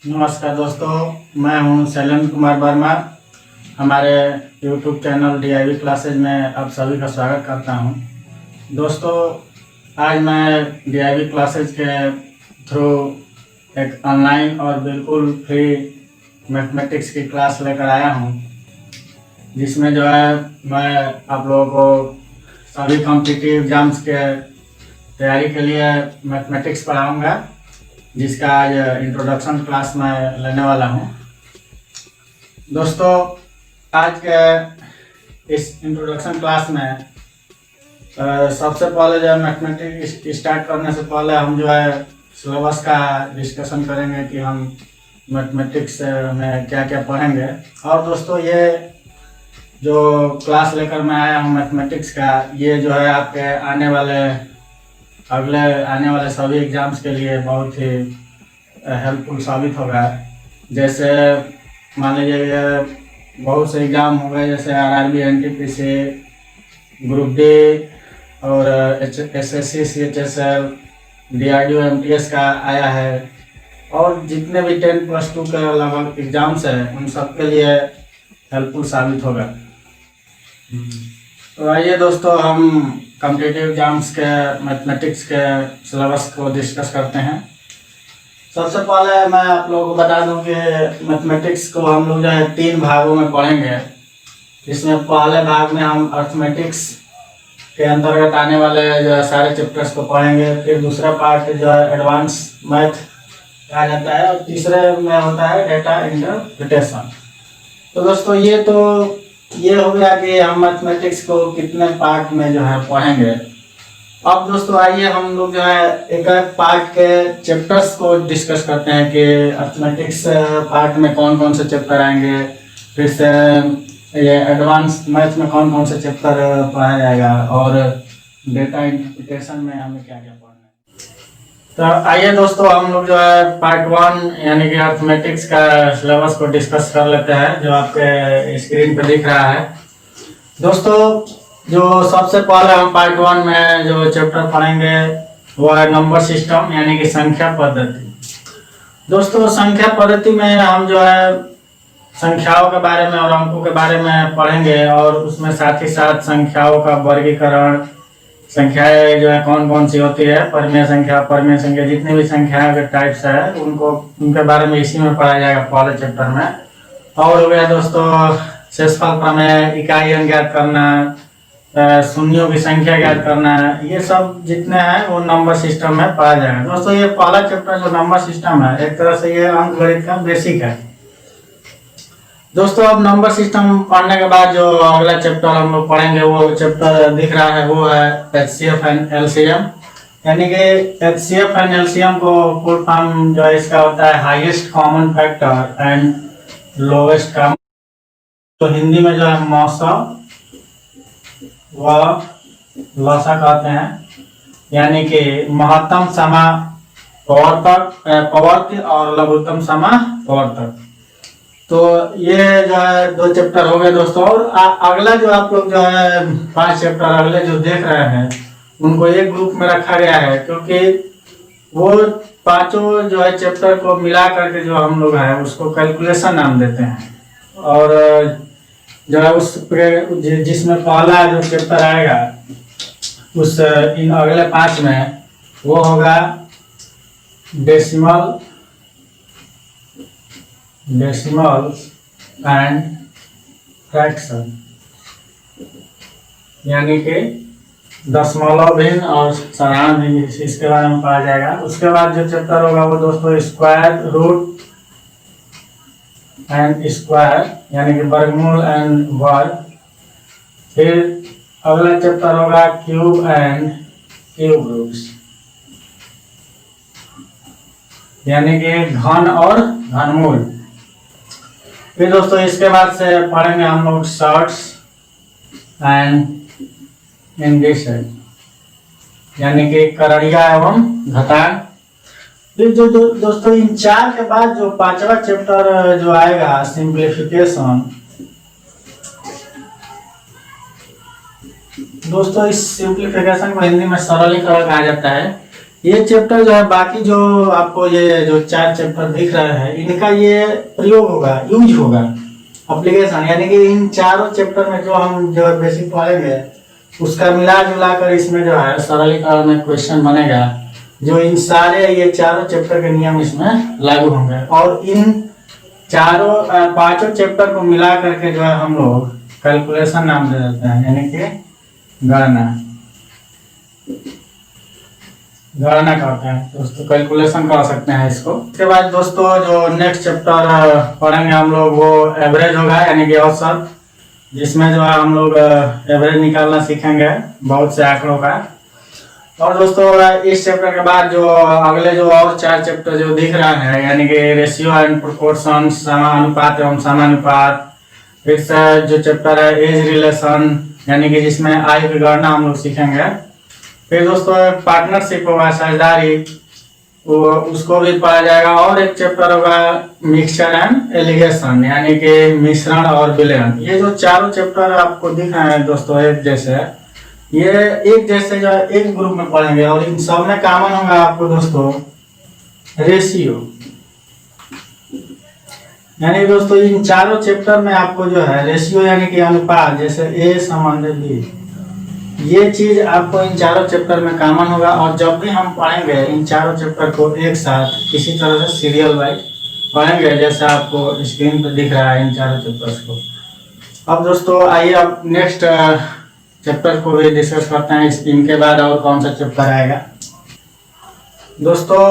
नमस्कार दोस्तों, मैं हूं शैलेंद्र कुमार वर्मा। हमारे YouTube चैनल DIV क्लासेज में आप सभी का स्वागत करता हूं। दोस्तों, आज मैं DIV क्लासेज के थ्रू एक ऑनलाइन और बिल्कुल फ्री मैथमेटिक्स की क्लास लेकर आया हूं, जिसमें जो है मैं आप लोगों को सभी कॉम्पिटिटिव एग्जाम्स के तैयारी के लिए मैथमेटिक्स पढ़ाऊँगा, जिसका आज इंट्रोडक्शन क्लास मैं लेने वाला हूं। दोस्तों, आज के इस इंट्रोडक्शन क्लास में सबसे पहले जो है मैथमेटिक्स स्टार्ट करने से पहले हम जो है सिलेबस का डिस्कशन करेंगे कि हम मैथमेटिक्स में क्या क्या पढ़ेंगे। और दोस्तों, ये जो क्लास लेकर मैं आया हूं मैथमेटिक्स का, ये जो है आपके अगले आने वाले सभी एग्जाम्स के लिए बहुत ही हेल्पफुल साबित होगा। जैसे मान लीजिए ये बहुत से एग्ज़ाम हो गए, जैसे RRB, NTPC, ग्रुप डी और SSC, CHSL, DRDO, MTS का आया है, और जितने भी 10+2 के लगभग एग्ज़ाम्स हैं उन सब के लिए हेल्पफुल साबित होगा। तो आइए दोस्तों, हम कॉम्पिटिटिव एग्जाम्स के मैथमेटिक्स के सिलेबस को डिस्कस करते हैं। सबसे पहले मैं आप लोगों को बता दूं कि मैथमेटिक्स को हम लोग जो है 3 भागों में पढ़ेंगे। इसमें पहले भाग में हम अर्थमेटिक्स के अंतर्गत आने वाले जो है सारे चैप्टर्स को पढ़ेंगे। फिर दूसरा पार्ट जो है एडवांस मैथ कहा जाता है, और तीसरे में होता है डेटा इंटरप्रिटेशन। तो दोस्तों, ये हो गया कि हम मैथमेटिक्स को कितने पार्ट में जो है पढ़ेंगे। अब दोस्तों आइए हम लोग जो है एक एक पार्ट के चैप्टर्स को डिस्कस करते हैं कि अर्थमेटिक्स पार्ट में कौन कौन से चैप्टर आएंगे, फिर से ये एडवांस मैथ में कौन कौन से चैप्टर पढ़ाया जाएगा, और डेटा इंटरप्रिटेशन में हमें क्या क्या पढ़ना है। तो आइए दोस्तों, हम लोग जो है पार्ट 1 यानी कि अर्थमेटिक्स का सिलेबस को डिस्कस कर लेते हैं, जो आपके स्क्रीन पर दिख रहा है। दोस्तों, जो सबसे पहले हम पार्ट 1 में जो चैप्टर पढ़ेंगे वो है नंबर सिस्टम यानी कि संख्या पद्धति। दोस्तों, संख्या पद्धति में हम जो है संख्याओं के बारे में और अंकों के बारे में पढ़ेंगे, और उसमें साथ ही साथ संख्याओं का वर्गीकरण, संख्याएं जो है कौन कौन सी होती है, परिमेय संख्या, जितनी भी संख्याओं के टाइप्स है उनके बारे में इसी में पढ़ाया जाएगा पहले चैप्टर में। और हो गया दोस्तों शेषफल प्रमेय, इकाई अंक ज्ञात करना, शून्यों की संख्या ज्ञात करना, ये सब जितने हैं वो नंबर सिस्टम में पढ़ा जाएगा। दोस्तों, ये पहला चैप्टर जो नंबर सिस्टम है, एक तरह से ये अंकगणित का बेसिक है। दोस्तों, अब नंबर सिस्टम पढ़ने के बाद जो अगला चैप्टर हम लोग पढ़ेंगे, वो चैप्टर दिख रहा है, वो है HCF एंड LCM। यानी कि HCF एंड LCM को फुल फॉर्म जो है इसका होता है highest common factor and lowest common. तो हिंदी में जो है मौसा व लसा कहते हैं, यानी कि महत्तम समा प्रवर्त और लघुत्तम समा प्रवर्तक। तो ये जो है 2 चैप्टर हो गए दोस्तों। और अगला जो आप लोग जो है 5 चैप्टर अगले जो देख रहे हैं उनको एक ग्रुप में रखा गया है, क्योंकि वो पांचों जो है चैप्टर को मिला करके जो हम लोग हैं उसको कैलकुलेशन नाम देते हैं। और जो है जिसमें पहला जो चैप्टर आएगा उस इन अगले 5 में वो होगा डेसिमल्स एंड फ्रैक्शन, यानी कि दशमलव भिन्न और साधारण भिन्न, इसके बारे में पढ़ा जाएगा। उसके बाद जो चैप्टर होगा वो दोस्तों स्क्वायर रूट एंड स्क्वायर, यानी कि वर्गमूल एंड वर्ग। फिर अगला चैप्टर होगा क्यूब एंड क्यूब रूट्स, यानी कि घन और घनमूल। फिर दोस्तों इसके बाद से पढ़ेंगे हम लोग शॉर्ट्स एंड इंडिसेस, यानी कि करणिका एवं घटांक। फिर जो दोस्तों इन 4 के बाद जो 5वां चैप्टर जो आएगा सिंप्लीफिकेशन। दोस्तों, इस सिंप्लीफिकेशन को हिंदी में सरलीकरण कहा जाता है। ये चैप्टर जो है, बाकी जो आपको ये जो 4 चैप्टर दिख रहा है, इनका ये प्रयोग होगा, यूज होगा, एप्लीकेशन, यानी कि इन चारों चैप्टर में जो हम जो बेसिक पढ़ेंगे उसका मिला जुला कर इसमें जो है सरलीकरण में क्वेश्चन बनेगा, जो इन सारे ये चारों चैप्टर के नियम इसमें लागू होंगे। और इन चारों 5 चैप्टर को मिला करके जो है हम लोग कैलकुलेशन नाम दे देते हैं, यानी कि गणना करते हैं दोस्तों, कैलकुलेशन कर सकते हैं इसको। उसके बाद दोस्तों जो नेक्स्ट चैप्टर पढ़ेंगे हम लोग वो एवरेज होगा, यानी कि औसत, जिसमें जो है हम लोग एवरेज निकालना सीखेंगे बहुत से आंकड़ों का। और दोस्तों इस चैप्टर के बाद जो अगले जो और 4 चैप्टर जो दिख रहा है, यानी कि रेशियो एंड प्रोपोर्शन, समानुपात एवं समानुपात, फिर से जो चैप्टर है एज रिलेशन, यानी कि जिसमें आयु की गणना हम लोग सीखेंगे। फिर दोस्तों पार्टनरशिप होगा, साझेदारी, वो उसको भी पढ़ा जाएगा। और एक चैप्टर होगा मिक्सचर एंड एलिगेशन, यानी कि मिश्रण और विलयन। ये जो चारों चैप्टर आपको दिख रहे हैं दोस्तों एक जैसे, ये एक जैसे जो है एक ग्रुप में पढ़ेंगे, और इन सब में कॉमन होगा आपको दोस्तों रेशियो, यानी दोस्तों इन चारों चैप्टर में आपको जो है रेशियो यानी कि अनुपात, जैसे ए संबंध बी, ये चीज आपको इन चारों चैप्टर में कॉमन होगा। और जब भी हम पढ़ेंगे इन चारों चैप्टर को एक साथ किसी तरह से सीरियल वाइज पढ़ेंगे, जैसे आपको स्क्रीन पर दिख रहा है इन चारों चैप्टर्स को। अब दोस्तों आइए अब नेक्स्ट चैप्टर को भी डिस्कस करते हैं, इनके बाद और कौन सा चैप्टर आएगा। दोस्तों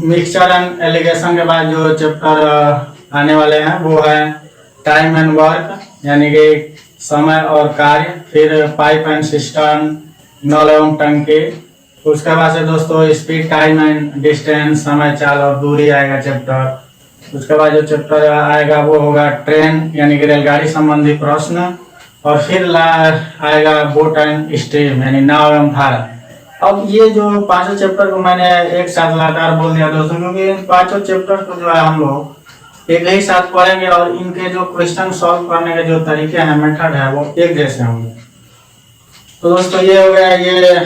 मिक्सचर एंड एलिगेशन के बाद जो चैप्टर आने वाले हैं वो है टाइम एंड वर्क, यानी कि समय और कार्य। फिर पाइप एंड सिस्टम, नल एवं टंकी। उसके बाद से दोस्तों स्पीड, टाइम एंड डिस्टेंस, समय, चाल और दूरी आएगा चैप्टर। उसके बाद जो चैप्टर आएगा वो होगा ट्रेन, यानी कि रेलगाड़ी संबंधी प्रश्न। और फिर आएगा बोट एंड स्ट्रीम, यानी नाव एवं धारा। अब ये जो 5 चैप्टर को मैंने एक साथ लगातार बोल दिया दोस्तों, क्योंकि इन 5 चैप्टर को जो है हम लोग एक ही साथ पढ़ेंगे, और इनके जो क्वेश्चन सॉल्व करने के जो तरीके हैं, मेथड है, वो एक जैसे होंगे। तो दोस्तों ये हो गया, ये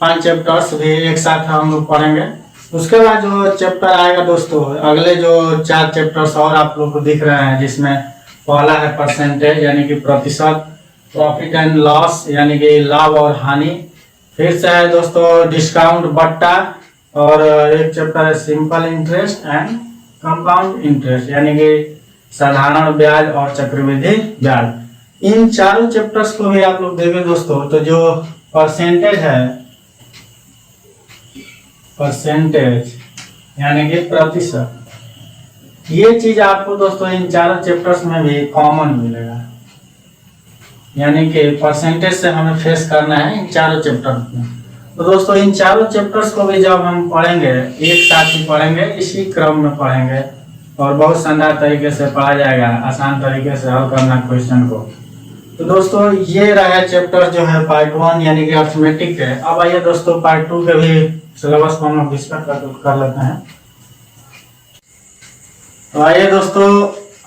5 चैप्टर्स भी एक साथ हम लोग पढ़ेंगे। उसके बाद जो चैप्टर आएगा दोस्तों, अगले जो 4 चैप्टर्स और आप लोग को दिख रहे हैं, जिसमें पहला है परसेंटेज, यानी कि प्रतिशत। प्रॉफिट एंड लॉस, यानी कि लाभ और हानि। फिर से है दोस्तों डिस्काउंट, बट्टा। और एक चैप्टर है simple interest and compound interest, यानी कि साधारण ब्याज और चक्रवृद्धि ब्याज। इन चारों चैप्टर्स को भी आप लोग देखें दोस्तों, तो जो परसेंटेज है, परसेंटेज यानी कि प्रतिशत, ये चीज आपको दोस्तों इन चारों चैप्टर्स में भी कॉमन मिलेगा, यानी कि परसेंटेज से हमें फेस करना है इन चारों चैप्टर में। तो दोस्तों इन चारों चैप्टर्स को भी जब हम पढ़ेंगे एक साथ ही पढ़ेंगे, इसी क्रम में पढ़ेंगे, और बहुत शानदार तरीके से पढ़ा जाएगा, आसान तरीके से हल करना क्वेश्चन को। तो दोस्तों ये रहा चैप्टर जो है पार्ट 1, यानी कि अर्थमेटिक है। अब आइए दोस्तों पार्ट 2 के भी सिलेबस को हम लोग डिस्कस कर लेते हैं। तो आइए दोस्तों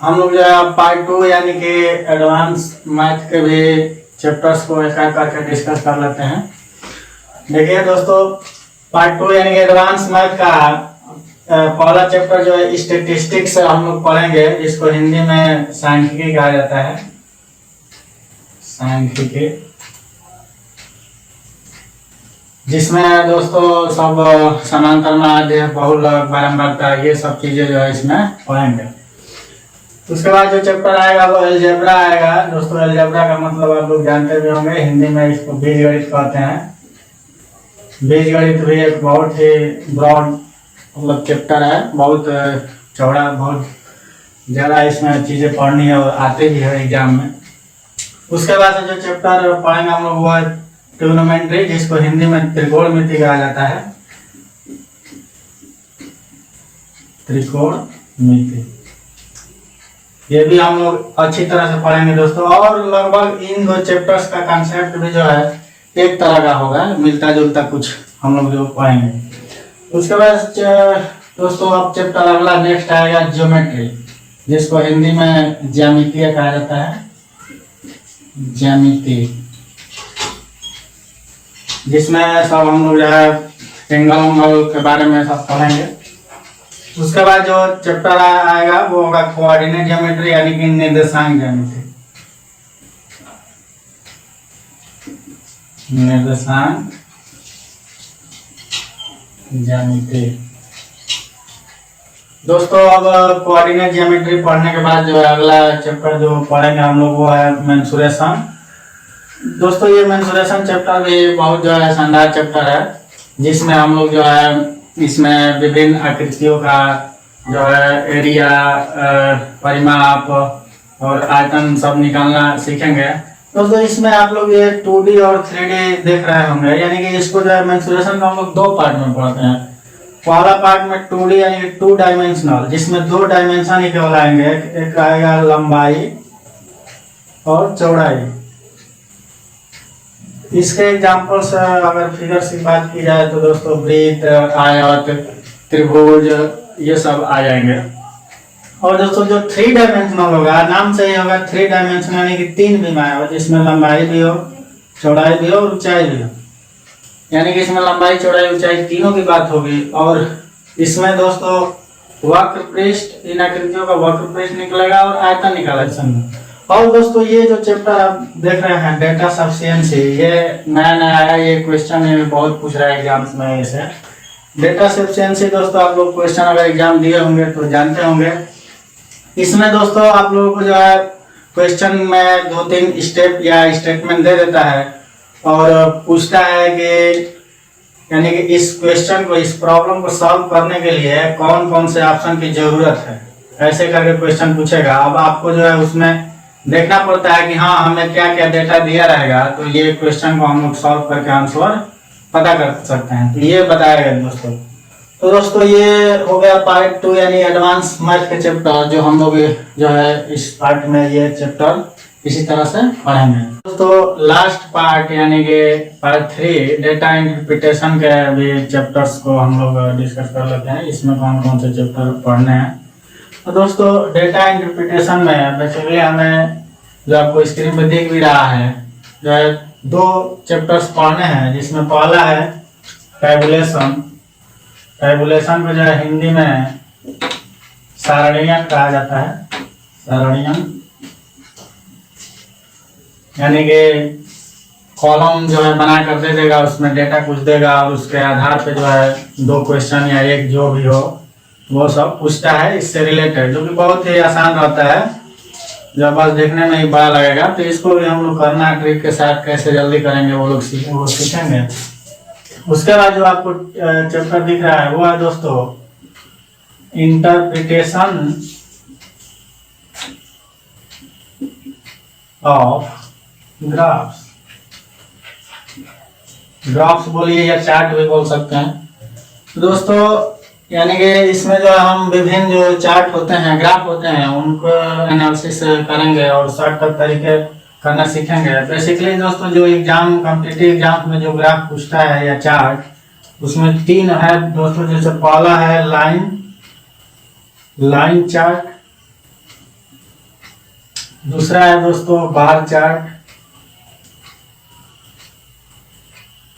हम लोग जो है पार्ट 2 यानी कि एडवांस मैथ के भी चैप्टर्स को एक एक करके डिस्कस कर लेते हैं। देखिए दोस्तों पार्ट 2 यानी कि एडवांस मैथ का पहला चैप्टर जो है स्टैटिस्टिक्स हम लोग पढ़ेंगे, जिसको हिंदी में सांख्यिकी कहा जाता है, सांख्यिकी, जिसमें दोस्तों सब समांतर माध्य, बहुलक, बारंबारता, ये सब चीजें जो है इसमें पढ़ेंगे। उसके बाद जो चैप्टर आएगा वो अलजेब्रा आएगा दोस्तों। अलजेब्रा का मतलब आप लोग जानते भी होंगे, हिंदी में इसको बीजगणित कहते हैं। बीजगणित भी एक बहुत ही ब्रॉड मतलब चैप्टर है, बहुत चौड़ा, बहुत ज़्यादा इसमें चीज़ें पढ़नी है और आते भी है एग्जाम में। उसके बाद जो चैप्टर पढ़ेंगे हम लोग वो है ट्रिग्नोमेट्री, जिसको हिंदी में त्रिकोणमिति कहा जाता है, त्रिकोणमिति। ये भी हम लोग अच्छी तरह से पढ़ेंगे दोस्तों। और लगभग इन 2 चैप्टर्स का कंसेप्ट भी जो है एक तरह का होगा, मिलता जुलता कुछ हम लोग जो पढ़ेंगे। उसके बाद दोस्तों अब चैप्टर अगला नेक्स्ट आएगा ज्योमेट्री, जिसको हिंदी में ज्यामितीय कहा जाता है, ज्यामिति, जिसमें सब हम लोग जो है एंगल उंगल के बारे में सब पढ़ेंगे। उसके बाद जो चैप्टर आएगा वो होगा कोऑर्डिनेट ज्योमेट्री यानी कि निर्देशांक ज्यामिति। निर्देशांक ज्यामिति दोस्तों, अब कोऑर्डिनेट ज्योमेट्री पढ़ने के बाद जो है अगला चैप्टर जो पढ़ेंगे हम लोग वो है मेंसुरेशन। दोस्तों ये मेंसुरेशन चैप्टर भी बहुत जो है शानदार चैप्टर है, जिसमें हम लोग जो है इसमें विभिन्न आकृतियों का जो है एरिया, परिमाप और आयतन सब निकालना सीखेंगे। दोस्तों इसमें आप लोग ये 2D और 3D देख रहे होंगे, यानी कि इसको जो है मेंसुरेशन को हम लोग 2 पार्ट में पढ़ते हैं। पहला पार्ट में 2D यानी कि 2 डायमेंशनल, जिसमें 2 डायमेंशन ही केवल आएंगे, एक आएगा लंबाई और चौड़ाई। इसके एग्जाम्पल्स अगर फिगर्स की बात की जाए तो दोस्तों वृत्त, आयत, त्रिभुज ये सब आ जाएंगे। और दोस्तों जो 3 डायमेंशनल होगा, नाम से ही होगा 3 डायमेंशन यानी कि 3 विमाएं हो, जिसमें लंबाई भी हो, चौड़ाई भी हो और ऊंचाई भी हो, यानी कि इसमें लंबाई, चौड़ाई, ऊंचाई तीनों की बात होगी। और इसमें दोस्तों वक्र पृष्ठ, इन आकृतियों का वक्र पृष्ठ निकलेगा और आयतन निकाला जाएगा। और दोस्तों ये जो चैप्टर आप देख रहे हैं डेटा सफिशिएंसी, ये नया नया आया, ये क्वेश्चन बहुत पूछ रहा है एग्जाम्स में। इसे डेटा सफिशिएंसी दोस्तों आप लोग क्वेश्चन अगर एग्जाम दिए होंगे तो जानते होंगे। इसमें दोस्तों आप लोगों को जो है क्वेश्चन में 2-3 स्टेप या स्टेटमेंट दे देता है और पूछता है कि यानी कि इस क्वेश्चन को, इस प्रॉब्लम को सॉल्व करने के लिए कौन कौन से ऑप्शन की जरूरत है, ऐसे करके क्वेश्चन पूछेगा। अब आपको जो है उसमें देखना पड़ता है कि हाँ हमें क्या क्या डेटा दिया रहेगा, तो ये क्वेश्चन को हम लोग सॉल्व करके आंसर पता कर सकते हैं। तो ये बताया गया दोस्तों। तो दोस्तों ये हो गया पार्ट 2 यानी एडवांस मैथ के चैप्टर, जो हम लोग जो है इस पार्ट में ये चैप्टर इसी तरह से पढ़ेंगे। दोस्तों लास्ट पार्ट यानी कि पार्ट 3 डेटा इंटरप्रिटेशन के भी चैप्टर्स को हम लोग डिस्कस कर लेते हैं। इसमें कौन कौन से चैप्टर पढ़ने हैं। तो दोस्तों डेटा इंटरप्रिटेशन में बेसिकली हमें जो आपको स्क्रीन पर दिख भी रहा है जो है 2 चैप्टर्स पढ़ने हैं, जिसमें पहला है टैबुलेशन। टैबुलेशन को जो है हिंदी में सारणीयन कहा जाता है। सारणीयन यानी कि कॉलम जो है बना कर दे देगा, उसमें डेटा कुछ देगा और उसके आधार पे जो है 2 क्वेश्चन या एक जो भी हो वो सब पूछता है इससे रिलेटेड, जो कि बहुत ही आसान रहता है, जब बस देखने में ही बड़ा लगेगा। तो इसको भी हम लोग करना ट्रिक के साथ कैसे जल्दी करेंगे वो लोग सीखेंगे। उसके बाद जो आपको चैप्टर दिख रहा है वो है दोस्तों इंटरप्रिटेशन ऑफ ग्राफ्स। ग्राफ्स बोलिए या चार्ट भी बोल सकते हैं दोस्तों। यानी कि इसमें जो हम विभिन्न जो चार्ट होते हैं, ग्राफ होते हैं, उनको एनालिसिस करेंगे और शॉर्टकट तरीके करना सीखेंगे। बेसिकली दोस्तों जो एग्जाम, कॉम्पिटिटिव एग्जाम में जो ग्राफ पूछता है या चार्ट, उसमें 3 है दोस्तों। जैसे पहला है लाइन चार्ट, दूसरा है दोस्तों बार चार्ट,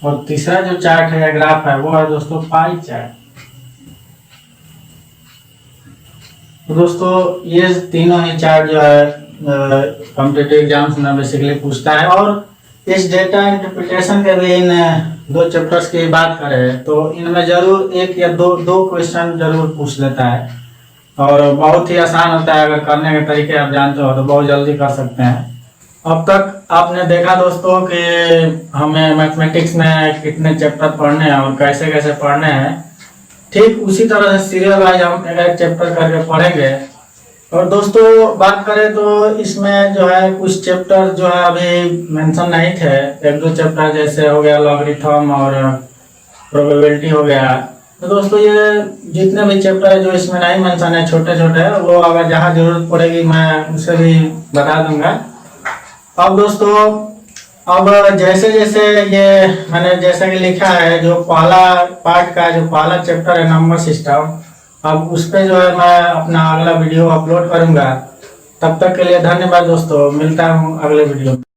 और तीसरा जो चार्ट है, ग्राफ है, वो है दोस्तों पाई चार्ट। तो दोस्तों ये तीनों ही चार्ट जो है कॉम्पिटिटिव एग्जाम्स में बेसिकली पूछता है। और इस डेटा इंटरप्रिटेशन के भी इन 2 चैप्टर्स की बात करें तो इनमें जरूर 1 या 2 क्वेश्चन जरूर पूछ लेता है, और बहुत ही आसान होता है। अगर करने के तरीके आप जानते हो तो बहुत जल्दी कर सकते हैं। अब तक आपने देखा दोस्तों कि हमें मैथमेटिक्स में कितने चैप्टर पढ़ने हैं और कैसे कैसे पढ़ने हैं। ठीक उसी तरह से सीरियल वाइज हम एक चैप्टर करके पढ़ेंगे। और दोस्तों बात करें तो इसमें जो है कुछ चैप्टर जो है अभी मेंशन नहीं थे। 1-2 चैप्टर जैसे हो गया लॉगरिथम और प्रोबेबिलिटी हो गया। तो दोस्तों ये जितने भी चैप्टर है जो इसमें नहीं मेंशन है, छोटे छोटे, वो अगर जहाँ जरूरत पड़ेगी मैं उसे भी बता दूंगा। अब दोस्तों अब जैसे जैसे ये मैंने जैसे कि लिखा है, जो पहला पार्ट का जो पहला चैप्टर है नंबर सिस्टम, अब उस पर जो है मैं अपना अगला वीडियो अपलोड करूंगा। तब तक के लिए धन्यवाद दोस्तों, मिलता हूँ अगले वीडियो में।